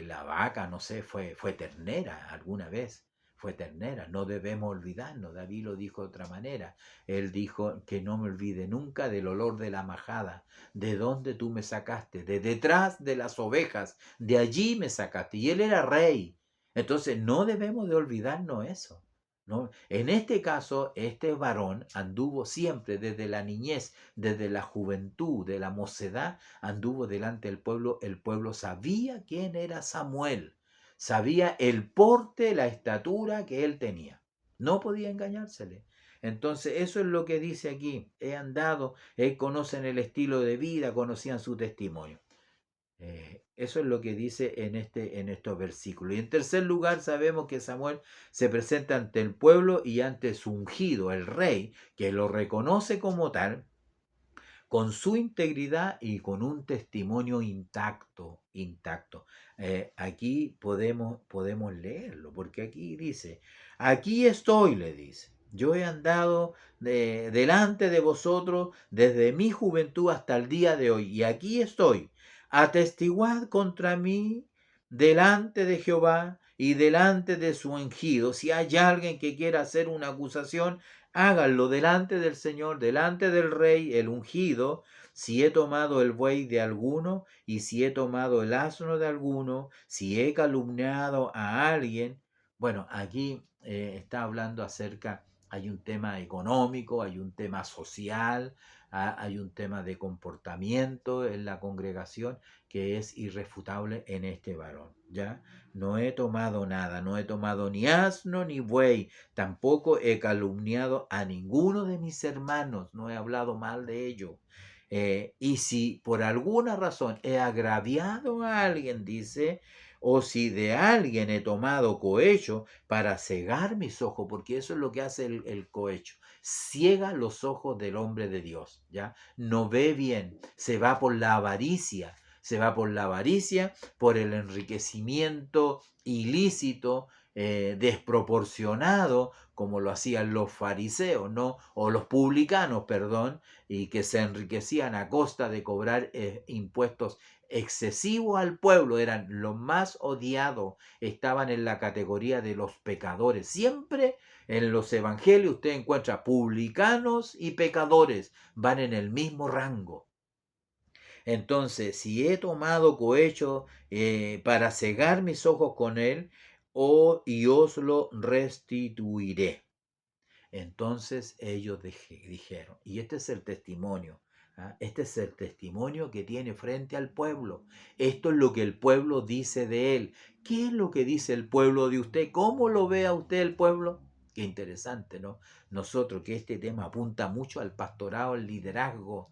la vaca, no sé, fue ternera alguna vez. Fue ternera, no debemos olvidarnos. David lo dijo de otra manera. Él dijo que no me olvide nunca del olor de la majada, de dónde tú me sacaste, de detrás de las ovejas, de allí me sacaste. Y él era rey. Entonces no debemos de olvidarnos eso. ¿No? En este caso, este varón anduvo siempre desde la niñez, desde la juventud, de la mocedad, anduvo delante del pueblo. El pueblo sabía quién era Samuel, sabía el porte, la estatura que él tenía. No podía engañársele. Entonces, eso es lo que dice aquí. He andado, conocen el estilo de vida, conocían su testimonio. Eso es lo que dice en estos versículos. Y en tercer lugar, sabemos que Samuel se presenta ante el pueblo y ante su ungido, el rey, que lo reconoce como tal, con su integridad y con un testimonio intacto, intacto. Aquí podemos leerlo, porque aquí dice, aquí estoy, le dice. Yo he andado delante de vosotros desde mi juventud hasta el día de hoy, y aquí estoy. Atestiguad contra mí delante de Jehová y delante de su ungido. Si hay alguien que quiera hacer una acusación, háganlo delante del Señor, delante del Rey, el ungido, si he tomado el buey de alguno y si he tomado el asno de alguno, si he calumniado a alguien. Bueno, aquí está hablando acerca, hay un tema económico, hay un tema social, hay un tema de comportamiento en la congregación que es irrefutable en este varón, ¿ya? No he tomado nada, no he tomado ni asno ni buey, tampoco he calumniado a ninguno de mis hermanos, no he hablado mal de ellos. Y si por alguna razón he agraviado a alguien, dice, o si de alguien he tomado cohecho para cegar mis ojos, porque eso es lo que hace el cohecho, ciega los ojos del hombre de Dios, ¿ya? No ve bien, se va por la avaricia, se va por la avaricia, por el enriquecimiento ilícito, desproporcionado, como lo hacían los fariseos, ¿no? O los publicanos, perdón, y que se enriquecían a costa de cobrar impuestos excesivos al pueblo, eran los más odiados, estaban en la categoría de los pecadores. Siempre en los evangelios usted encuentra publicanos y pecadores, van en el mismo rango. Entonces, si he tomado cohecho para cegar mis ojos con él, y os lo restituiré. Entonces ellos dijeron, y este es el testimonio, ¿ah? Este es el testimonio que tiene frente al pueblo. Esto es lo que el pueblo dice de él. ¿Qué es lo que dice el pueblo de usted? ¿Cómo lo ve a usted el pueblo? Qué interesante, ¿no? Nosotros que este tema apunta mucho al pastorado, al liderazgo.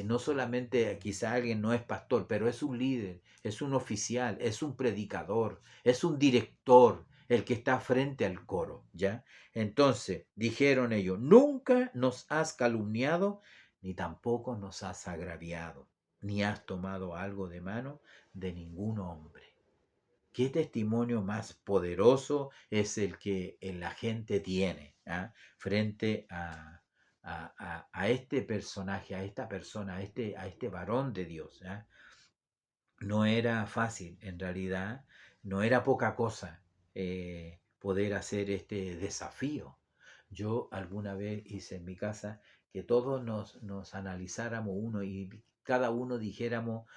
No solamente quizá alguien no es pastor, pero es un líder, es un oficial, es un predicador, es un director, el que está frente al coro, ¿ya? Entonces dijeron ellos, nunca nos has calumniado, ni tampoco nos has agraviado, ni has tomado algo de mano de ningún hombre. ¿Qué testimonio más poderoso es el que la gente tiene, ¿ah? Frente a este personaje, a esta persona, a este varón de Dios, ¿ah? No era fácil, en realidad, no era poca cosa poder hacer este desafío. Yo alguna vez hice en mi casa que todos nos analizáramos uno y cada uno dijéramos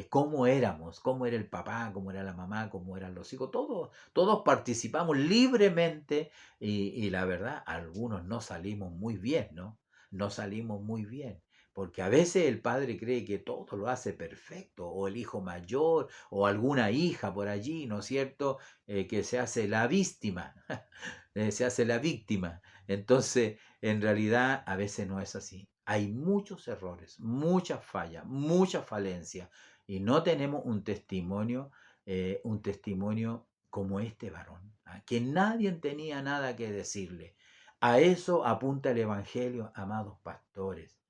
cómo éramos, cómo era el papá, cómo era la mamá, cómo eran los hijos. Todos participamos libremente y la verdad, algunos no salimos muy bien, ¿no? No salimos muy bien. Porque a veces el padre cree que todo lo hace perfecto, o el hijo mayor, o alguna hija por allí, ¿no es cierto? Que se hace la víctima, se hace la víctima. Entonces, en realidad, a veces no es así. Hay muchos errores, muchas fallas, muchas falencias, y no tenemos un testimonio como este varón, ¿ah? Que nadie tenía nada que decirle. A eso apunta el Evangelio, amados pastores,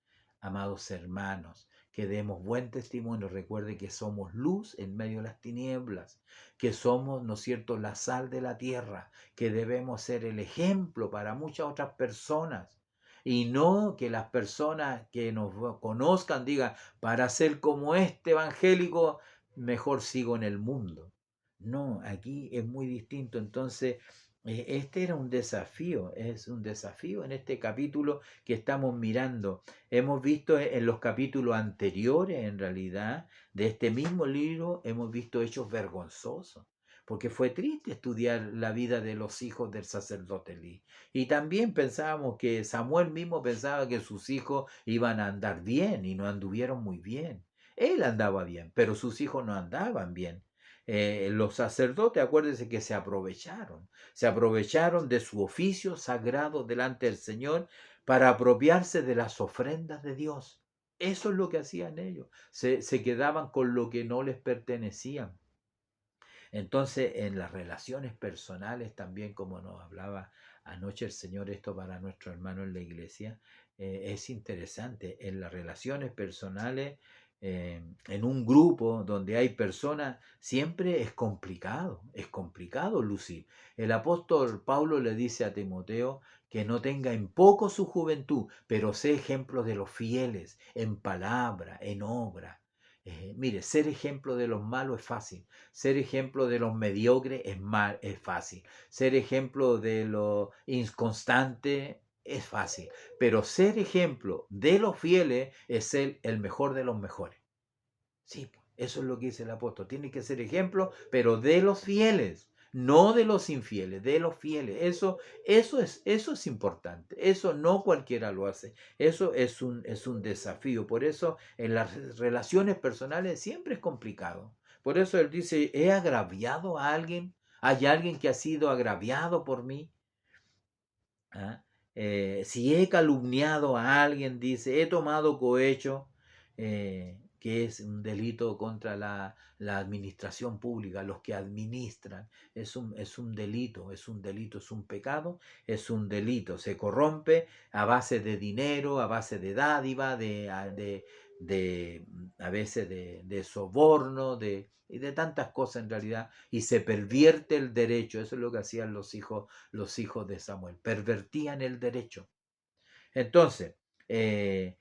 amados hermanos, que demos buen testimonio. Recuerde que somos luz en medio de las tinieblas, que somos, ¿no es cierto?, la sal de la tierra, que debemos ser el ejemplo para muchas otras personas. Y no que las personas que nos conozcan digan, para ser como este evangélico, mejor sigo en el mundo. No, aquí es muy distinto. Entonces, este era un desafío, es un desafío en este capítulo que estamos mirando. Hemos visto en los capítulos anteriores, en realidad, de este mismo libro, hemos visto hechos vergonzosos, porque fue triste estudiar la vida de los hijos del sacerdote Elí. Y también pensábamos que Samuel mismo pensaba que sus hijos iban a andar bien y no anduvieron muy bien. Él andaba bien, pero sus hijos no andaban bien. Los sacerdotes, acuérdense que se aprovecharon de su oficio sagrado delante del Señor para apropiarse de las ofrendas de Dios. Eso es lo que hacían ellos. Se quedaban con lo que no les pertenecía. Entonces, en las relaciones personales también, como nos hablaba anoche el Señor, esto para nuestro hermano en la iglesia, es interesante. En las relaciones personales, en un grupo donde hay personas, siempre es complicado lucir. El apóstol Pablo le dice a Timoteo que no tenga en poco su juventud, pero sé ejemplo de los fieles en palabra, en obra. Mire, ser ejemplo de los malos es fácil, ser ejemplo de los mediocres es fácil, ser ejemplo de los inconstantes es fácil, pero ser ejemplo de los fieles es ser el mejor de los mejores. Sí, eso es lo que dice el apóstol. Tiene que ser ejemplo, pero de los fieles, no de los infieles, de los fieles. Eso es importante. Eso no cualquiera lo hace. Eso es un desafío. Por eso en las relaciones personales siempre es complicado. Por eso él dice, ¿he agraviado a alguien? ¿Hay alguien que ha sido agraviado por mí? ¿Ah? Si he calumniado a alguien, dice, he tomado cohecho. que es un delito contra la administración pública, los que administran. Es un delito, es un delito, es un pecado, es un delito. Se corrompe a base de dinero, a base de dádiva, a veces de soborno, y de tantas cosas en realidad, y se pervierte el derecho. Eso es lo que hacían los hijos de Samuel, pervertían el derecho. Entonces, eh,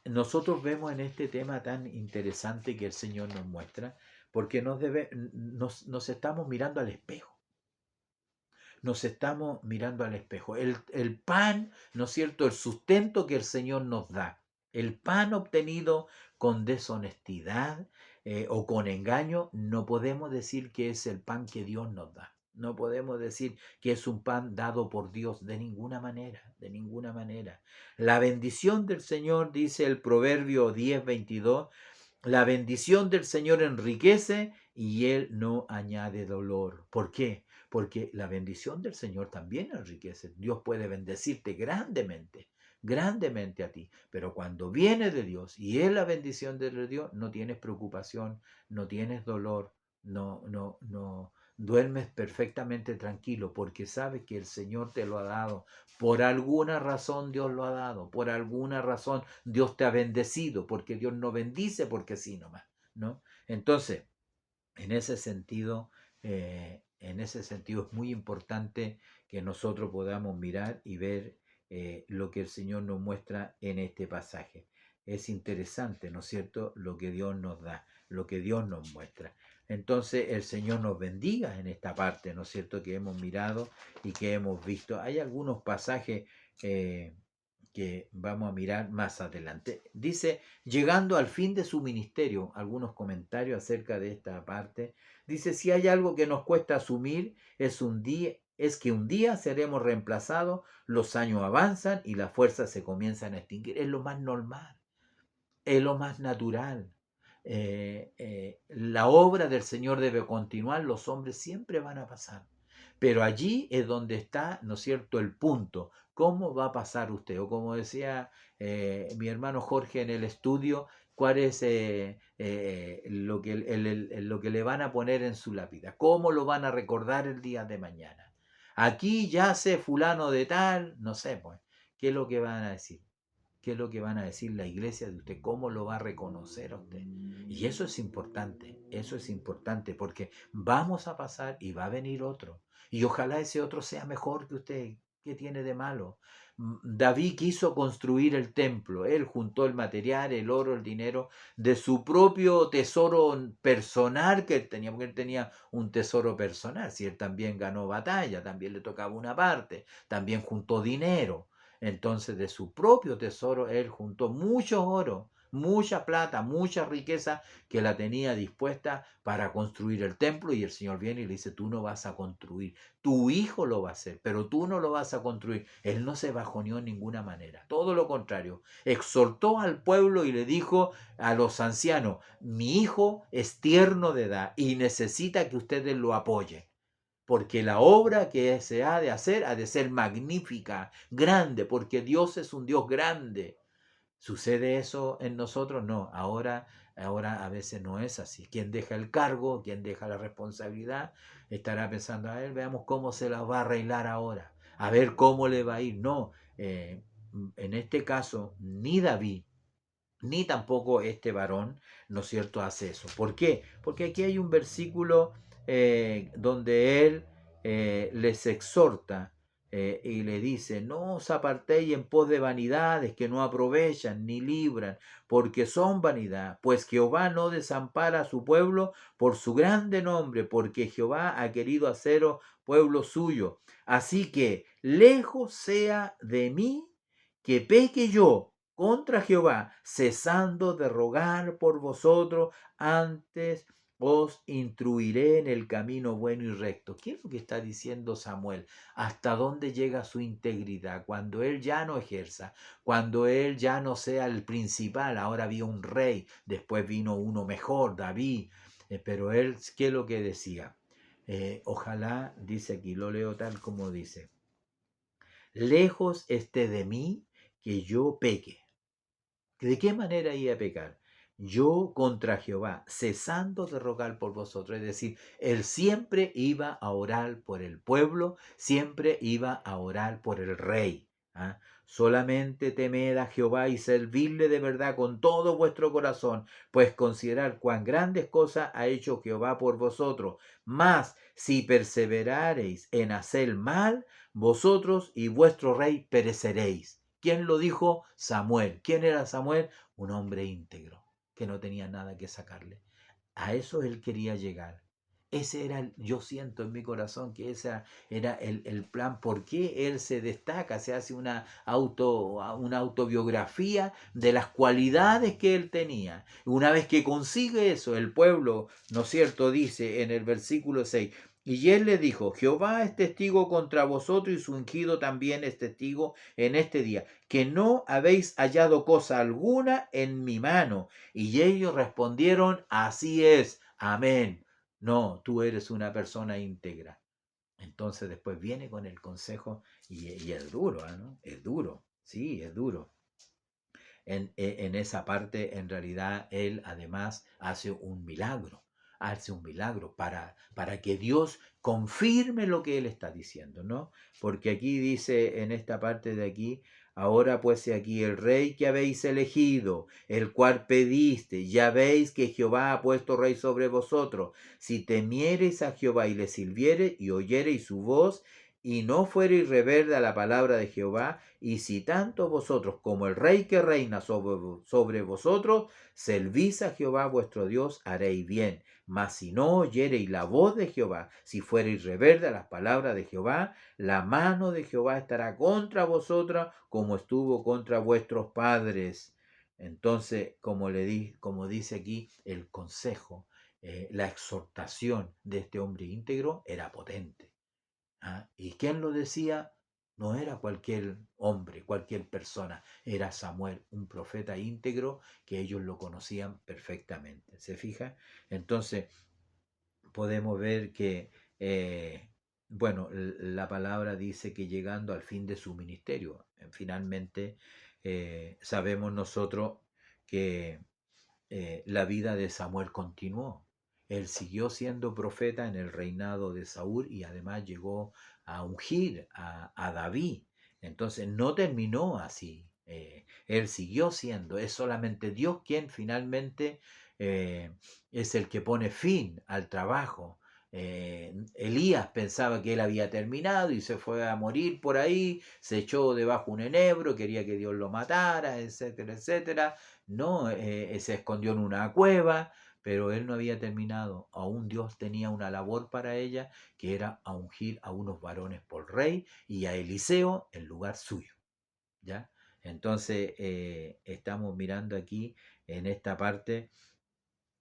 nosotros vemos en este tema tan interesante que el Señor nos muestra, porque nos estamos mirando al espejo. Nos estamos mirando al espejo. El pan, ¿no es cierto? El sustento que el Señor nos da. El pan obtenido con deshonestidad o con engaño, no podemos decir que es el pan que Dios nos da. No podemos decir que es un pan dado por Dios de ninguna manera, de ninguna manera. La bendición del Señor, dice el Proverbio 10:22, la bendición del Señor enriquece y Él no añade dolor. ¿Por qué? Porque la bendición del Señor también enriquece. Dios puede bendecirte grandemente, grandemente a ti. Pero cuando viene de Dios y es la bendición de Dios, no tienes preocupación, no tienes dolor, no duermes perfectamente tranquilo porque sabes que el Señor te lo ha dado. Por alguna razón Dios lo ha dado, por alguna razón Dios te ha bendecido, porque Dios no bendice porque sí nomás, ¿no? Entonces, en ese sentido, es muy importante que nosotros podamos mirar y ver lo que el Señor nos muestra en este pasaje. Es interesante, ¿no es cierto?, lo que Dios nos da, lo que Dios nos muestra. Entonces el Señor nos bendiga en esta parte, ¿no es cierto?, que hemos mirado y que hemos visto. Hay algunos pasajes eh, que vamos a mirar más adelante. Dice, llegando al fin de su ministerio, algunos comentarios acerca de esta parte. Dice, si hay algo que nos cuesta asumir, es que un día seremos reemplazados, los años avanzan y las fuerzas se comienzan a extinguir. Es lo más normal, es lo más natural. La obra del Señor debe continuar, los hombres siempre van a pasar. Pero allí es donde está, ¿no es cierto?, el punto. ¿Cómo va a pasar usted? O como decía mi hermano Jorge en el estudio, ¿cuál es lo que le van a poner en su lápida? ¿Cómo lo van a recordar el día de mañana? Aquí yace fulano de tal, no sé, pues, ¿qué es lo que van a decir? ¿Qué es lo que van a decir la iglesia de usted? ¿Cómo lo va a reconocer a usted? Y eso es importante porque vamos a pasar y va a venir otro. Y ojalá ese otro sea mejor que usted. ¿Qué tiene de malo? David quiso construir el templo. Él juntó el material, el oro, el dinero de su propio tesoro personal que él tenía, porque él tenía un tesoro personal. Si él también ganó batalla, también le tocaba una parte, también juntó dinero. Entonces de su propio tesoro él juntó mucho oro, mucha plata, mucha riqueza que la tenía dispuesta para construir el templo, y el Señor viene y le dice, tú no vas a construir, tu hijo lo va a hacer, pero tú no lo vas a construir. Él no se bajoneó en ninguna manera, todo lo contrario, exhortó al pueblo y le dijo a los ancianos, mi hijo es tierno de edad y necesita que ustedes lo apoyen, porque la obra que se ha de ser magnífica, grande, porque Dios es un Dios grande. ¿Sucede eso en nosotros? No, ahora a veces no es así. Quien deja el cargo, quien deja la responsabilidad, estará pensando, a ver, veamos cómo se la va a arreglar ahora, a ver cómo le va a ir. No, en este caso, ni David, ni tampoco este varón, ¿no es cierto?, hace eso. ¿Por qué? Porque aquí hay un versículo donde él les exhorta y le dice, no os apartéis en pos de vanidades que no aprovechan ni libran, porque son vanidad, pues Jehová no desampara a su pueblo por su grande nombre, porque Jehová ha querido haceros pueblo suyo. Así que lejos sea de mí que peque yo contra Jehová, cesando de rogar por vosotros, antes os instruiré en el camino bueno y recto. ¿Qué es lo que está diciendo Samuel? ¿Hasta dónde llega su integridad? Cuando él ya no ejerza, cuando él ya no sea el principal, ahora había un rey, después vino uno mejor, David, pero él, ¿qué es lo que decía? Ojalá, dice aquí, lo leo tal como dice, lejos esté de mí que yo peque. ¿De qué manera iba a pecar? Yo contra Jehová, cesando de rogar por vosotros. Es decir, él siempre iba a orar por el pueblo, siempre iba a orar por el rey. ¿Ah? Solamente temed a Jehová y servirle de verdad con todo vuestro corazón, pues considerar cuán grandes cosas ha hecho Jehová por vosotros. Mas si perseverareis en hacer mal, vosotros y vuestro rey pereceréis. ¿Quién lo dijo? Samuel. ¿Quién era Samuel? Un hombre íntegro, que no tenía nada que sacarle. A eso él quería llegar. Ese era, yo siento en mi corazón que ese era el plan. ¿Por qué él se destaca? Se hace una autobiografía de las cualidades que él tenía. Una vez que consigue eso, el pueblo, ¿no es cierto?, dice en el versículo 6, y él le dijo, Jehová es testigo contra vosotros y su ungido también es testigo en este día, que no habéis hallado cosa alguna en mi mano. Y ellos respondieron, así es, amén. No, tú eres una persona íntegra. Entonces después viene con el consejo y es duro, ¿no? Es duro, sí, es duro. En esa parte, en realidad, él además hace un milagro para que Dios confirme lo que él está diciendo, ¿no? Porque aquí dice, en esta parte de aquí, ahora pues he aquí el rey que habéis elegido, el cual pediste, ya veis que Jehová ha puesto rey sobre vosotros. Si temiereis a Jehová y le sirviereis y oyereis su voz, y no fuereis rebelde a la palabra de Jehová, y si tanto vosotros como el rey que reina sobre vosotros servís a Jehová vuestro Dios, haréis bien. Mas si no oyereis la voz de Jehová, si fuereis rebelde a las palabras de Jehová, la mano de Jehová estará contra vosotros como estuvo contra vuestros padres. Entonces, como dice aquí, el consejo, la exhortación de este hombre íntegro era potente. ¿Ah? ¿Y quién lo decía? No era cualquier hombre, cualquier persona, era Samuel, un profeta íntegro que ellos lo conocían perfectamente. ¿Se fija? Entonces podemos ver que, bueno, la palabra dice que llegando al fin de su ministerio, finalmente sabemos nosotros que la vida de Samuel continuó. Él siguió siendo profeta en el reinado de Saúl y además llegó a ungir a David. Entonces no terminó así. Él siguió siendo. Es solamente Dios quien finalmente eh, es el que pone fin al trabajo. Elías pensaba que él había terminado y se fue a morir por ahí, se echó debajo un enebro, quería que Dios lo matara, etcétera, etcétera. No, se escondió en una cueva, pero él no había terminado. Aún Dios tenía una labor para ella, que era a ungir a unos varones por rey y a Eliseo en lugar suyo. ¿Ya? Entonces, estamos mirando aquí en esta parte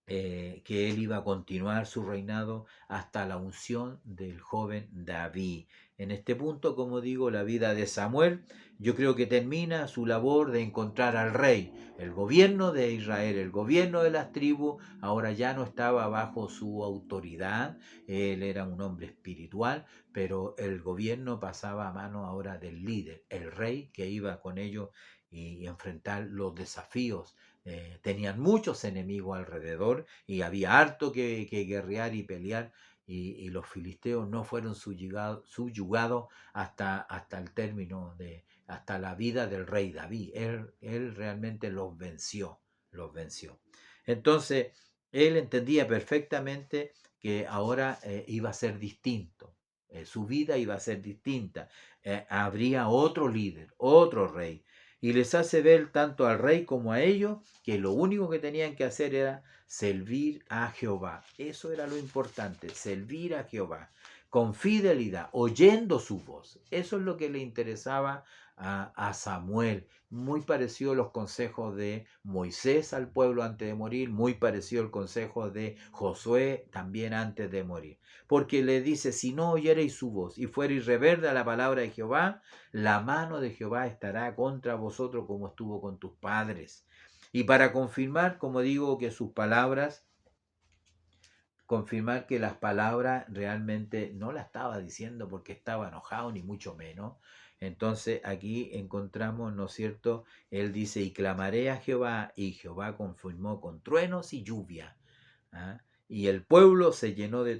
que él iba a continuar su reinado hasta la unción del joven David. En este punto, como digo, la vida de Samuel, yo creo que termina su labor de encontrar al rey. El gobierno de Israel, el gobierno de las tribus, ahora ya no estaba bajo su autoridad. Él era un hombre espiritual, pero el gobierno pasaba a mano ahora del líder, el rey que iba con ellos y enfrentar los desafíos. Tenían muchos enemigos alrededor y había harto que guerrear y pelear, y los filisteos no fueron subyugados hasta el término hasta la vida del rey David. Él realmente los venció, los venció. Entonces, él entendía perfectamente que ahora iba a ser distinto. Su vida iba a ser distinta. Habría otro líder, otro rey, y les hace ver tanto al rey como a ellos que lo único que tenían que hacer era servir a Jehová. Eso era lo importante, servir a Jehová con fidelidad, oyendo su voz. Eso es lo que le interesaba a Samuel. Muy parecido a los consejos de Moisés al pueblo antes de morir, muy parecido al consejo de Josué también antes de morir. Porque le dice, si no oyereis su voz y fuereis rebelde a la palabra de Jehová, la mano de Jehová estará contra vosotros como estuvo con tus padres. Y para confirmar, como digo, que sus palabras, confirmar que las palabras realmente no las estaba diciendo porque estaba enojado, ni mucho menos. Entonces aquí encontramos, ¿no es cierto? Él dice, y clamaré a Jehová, y Jehová confirmó con truenos y lluvia. ¿Ah? Y el pueblo se llenó de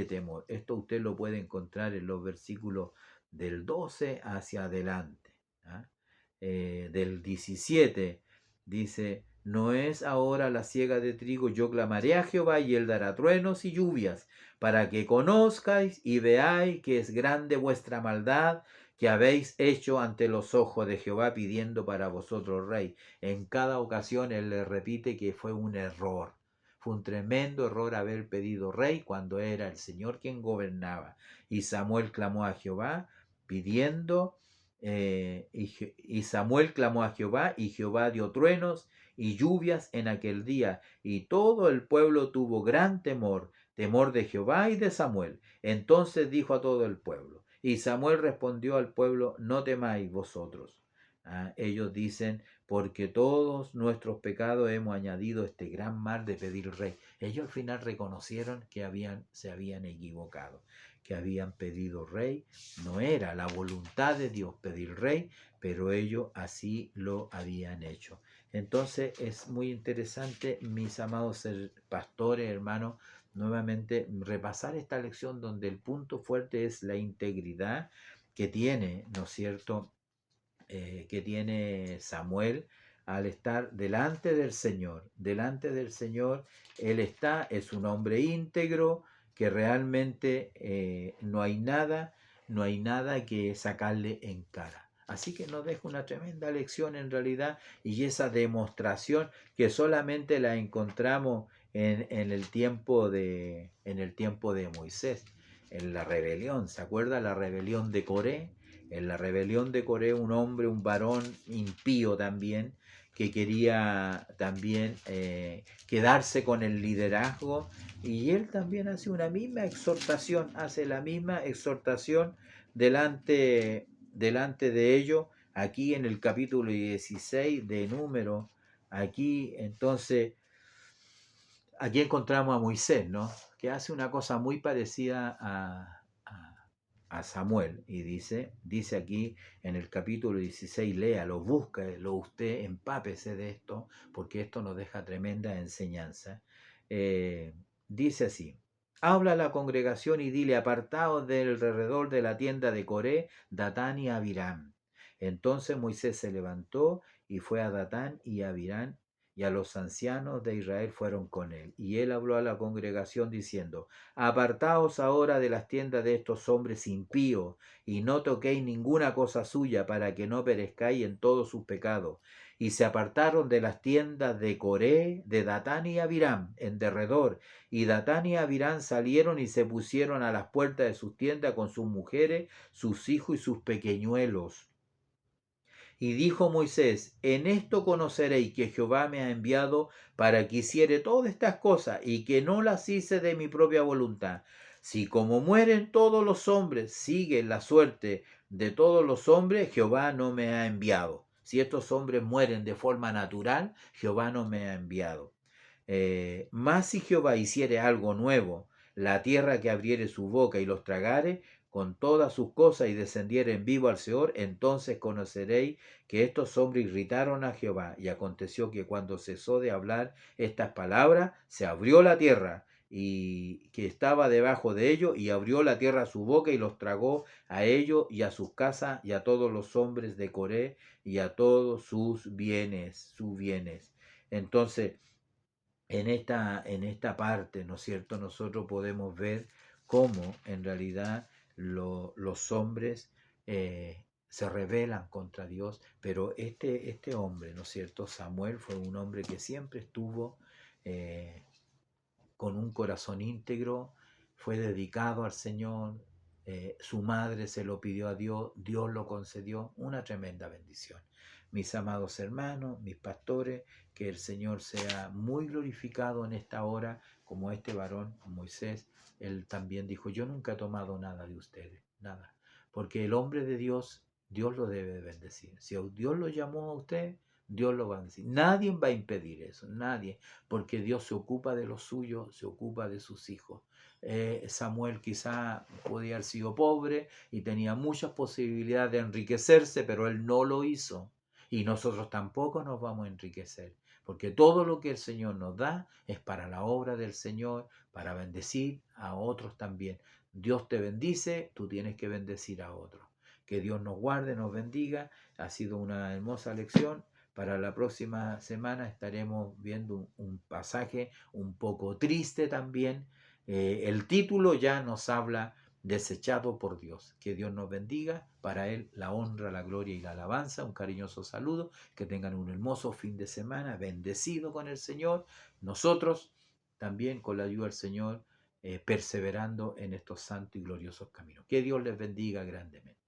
temor. Esto usted lo puede encontrar en los versículos del 12 hacia adelante. ¿Ah? Del 17 dice, no es ahora la siega de trigo, yo clamaré a Jehová y él dará truenos y lluvias, para que conozcáis y veáis que es grande vuestra maldad que habéis hecho ante los ojos de Jehová pidiendo para vosotros rey. En cada ocasión él le repite que fue un error. Fue un tremendo error haber pedido rey cuando era el Señor quien gobernaba. Y Samuel clamó a Jehová pidiendo, y Samuel clamó a Jehová, y Jehová dio truenos y lluvias en aquel día, y todo el pueblo tuvo gran temor, temor de Jehová y de Samuel. Entonces dijo a todo el pueblo, y Samuel respondió al pueblo, no temáis vosotros. Ellos dicen, porque todos nuestros pecados hemos añadido este gran mal de pedir rey. Ellos al final reconocieron que se habían equivocado, que habían pedido rey. No era la voluntad de Dios pedir rey, pero ellos así lo habían hecho. Entonces es muy interesante, mis amados pastores, hermanos, nuevamente repasar esta lección donde el punto fuerte es la integridad que tiene, ¿no es cierto?, que tiene Samuel al estar delante del Señor, él es un hombre íntegro, que realmente no hay nada que sacarle en cara. Así que nos deja una tremenda lección en realidad, y esa demostración que solamente la encontramos en en el tiempo de Moisés, en la rebelión. ¿Se acuerda la rebelión de Coré? En la rebelión de Coré, un hombre, un varón impío también, que quería también quedarse con el liderazgo, y él también hace la misma exhortación delante de ellos, aquí en el capítulo 16 de Número. Aquí entonces, aquí encontramos a Moisés, ¿no?, que hace una cosa muy parecida a Samuel, y dice aquí en el capítulo 16, léalo, búsquelo usted, empápese de esto, porque esto nos deja tremenda enseñanza. Dice así, habla a la congregación y dile, apartaos del alrededor de la tienda de Coré, Datán y Abiram. Entonces Moisés se levantó y fue a Datán y a Abiram, y a los ancianos de Israel fueron con él. Y él habló a la congregación diciendo, apartaos ahora de las tiendas de estos hombres impíos, y no toquéis ninguna cosa suya, para que no perezcáis en todos sus pecados. Y se apartaron de las tiendas de Coré, de Datán y Abiram, en derredor. Y Datán y Abiram salieron y se pusieron a las puertas de sus tiendas con sus mujeres, sus hijos y sus pequeñuelos. Y dijo Moisés, en esto conoceréis que Jehová me ha enviado para que hiciere todas estas cosas, y que no las hice de mi propia voluntad. Si como mueren todos los hombres, siguen la suerte de todos los hombres, Jehová no me ha enviado. Si estos hombres mueren de forma natural, Jehová no me ha enviado. Mas si Jehová hiciere algo nuevo, la tierra que abriere su boca y los tragare con todas sus cosas y descendiere en vivo al Seor, entonces conoceréis que estos hombres irritaron a Jehová. Y aconteció que cuando cesó de hablar estas palabras, se abrió la tierra y que estaba debajo de ellos, y abrió la tierra su boca y los tragó a ellos y a sus casas y a todos los hombres de Coré y a todos sus bienes. Entonces, en esta parte, ¿no es cierto?, nosotros podemos ver cómo en realidad los hombres se rebelan contra Dios, pero este hombre, ¿no es cierto?, Samuel, fue un hombre que siempre estuvo eh, con un corazón íntegro, fue dedicado al Señor, su madre se lo pidió a Dios, Dios lo concedió, una tremenda bendición. Mis amados hermanos, mis pastores, que el Señor sea muy glorificado en esta hora, como este varón Moisés. Él también dijo, yo nunca he tomado nada de ustedes, nada, porque el hombre de Dios, Dios lo debe bendecir. Si Dios lo llamó a usted, Dios lo va a bendecir. Nadie va a impedir eso, nadie, porque Dios se ocupa de los suyos, se ocupa de sus hijos. Samuel quizá podía haber sido pobre y tenía muchas posibilidades de enriquecerse, pero él no lo hizo. Y nosotros tampoco nos vamos a enriquecer, porque todo lo que el Señor nos da es para la obra del Señor, para bendecir a otros también. Dios te bendice, tú tienes que bendecir a otros. Que Dios nos guarde, nos bendiga. Ha sido una hermosa lección. Para la próxima semana estaremos viendo un pasaje un poco triste también. El título ya nos habla desechado por Dios. Que Dios nos bendiga. Para Él la honra, la gloria y la alabanza. Un cariñoso saludo. Que tengan un hermoso fin de semana, bendecido con el Señor. Nosotros también con la ayuda del Señor, perseverando en estos santos y gloriosos caminos. Que Dios les bendiga grandemente.